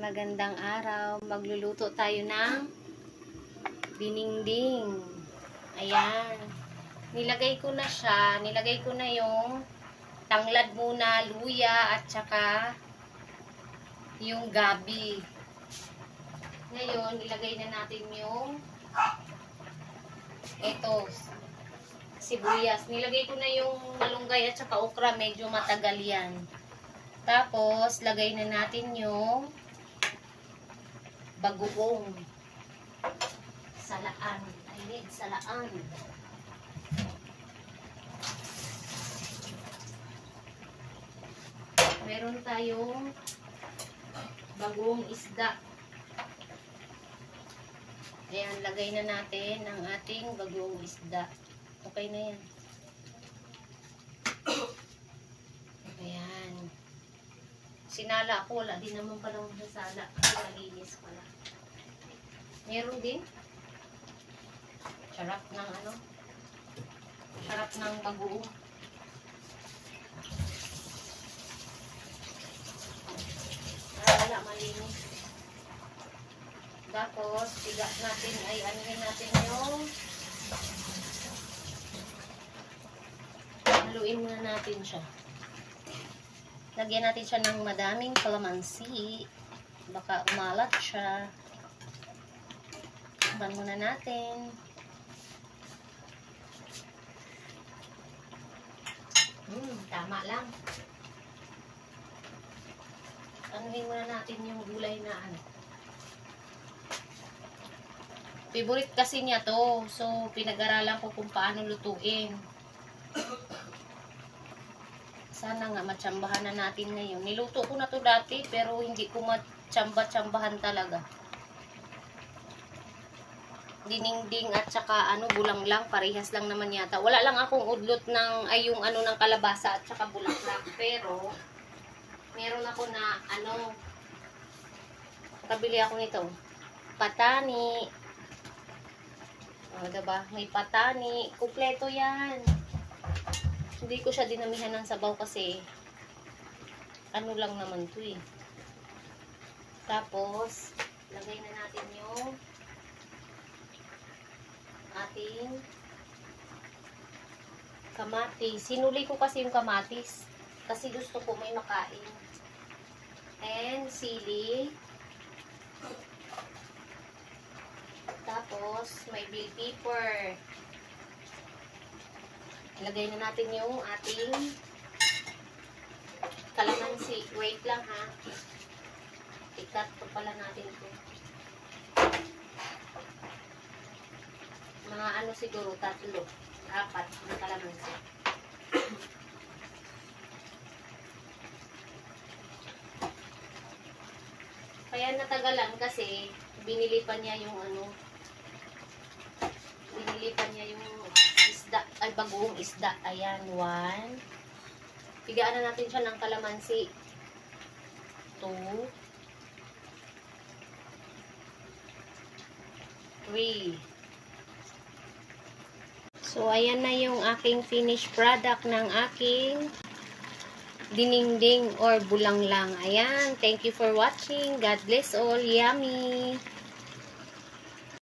magandang araw. Magluluto tayo ng dininding. Ayan. Nilagay ko na siya. Nilagay ko na yung tanglad muna, luya, at saka yung gabi. Ngayon, ilagay na natin yung sibuyas. Nilagay ko na yung malunggay at saka okra. Medyo matagal yan. Tapos, lagay na natin yung bagoong. Salaan. I need salaan. Meron tayong bagoong isda. Ayan, lagay na natin ang ating bagoong isda. Okay na yan. Ayan. Sinala ako, wala din naman palang nasala. Malinis pala. Meron din. Sarap ng sarap ng bagoong. Wala, malinis. Tapos, tiga natin ay anuhin natin yung haluin muna natin siya. Lagyan natin siya ng madaming kalamansi. Baka umalat siya. Taban muna natin. Tama lang. Anuhin muna natin yung gulay na Favorite kasi niya to. So, pinag-aralan ko kung paano lutuin. Sana nga matsambahan na natin ngayon. Niluto ko na to dati pero hindi ko matsambahan talaga. Dininding at saka bulang lang, parehas lang naman yata. Wala lang akong udlot ng yung ng kalabasa at saka bulaklak, pero meron ako na kabili ako nito. Patani. Diba? May patani, kumpleto 'yan. Hindi ko siya dinamihan ng sabaw kasi lang naman 'to eh. Tapos lagay na natin yung ating kamatis. Sinuli ko kasi yung kamatis kasi gusto ko may makain. And sili. Tapos may bell pepper. Ilagay na natin yung ating kalamansi. Wait lang ha. I-cut pa pala natin ito. Mga siguro 3, 4 na kalamansi. Kaya natagalan kasi binili pa niya yung isda, ay bagoong isda. Ayan, 1. Pigaan na natin siya ng kalamansi. 2, 3. So, ayan na yung aking finished product ng aking dininding or bulanglang. Ayan, thank you for watching. God bless all. Yummy!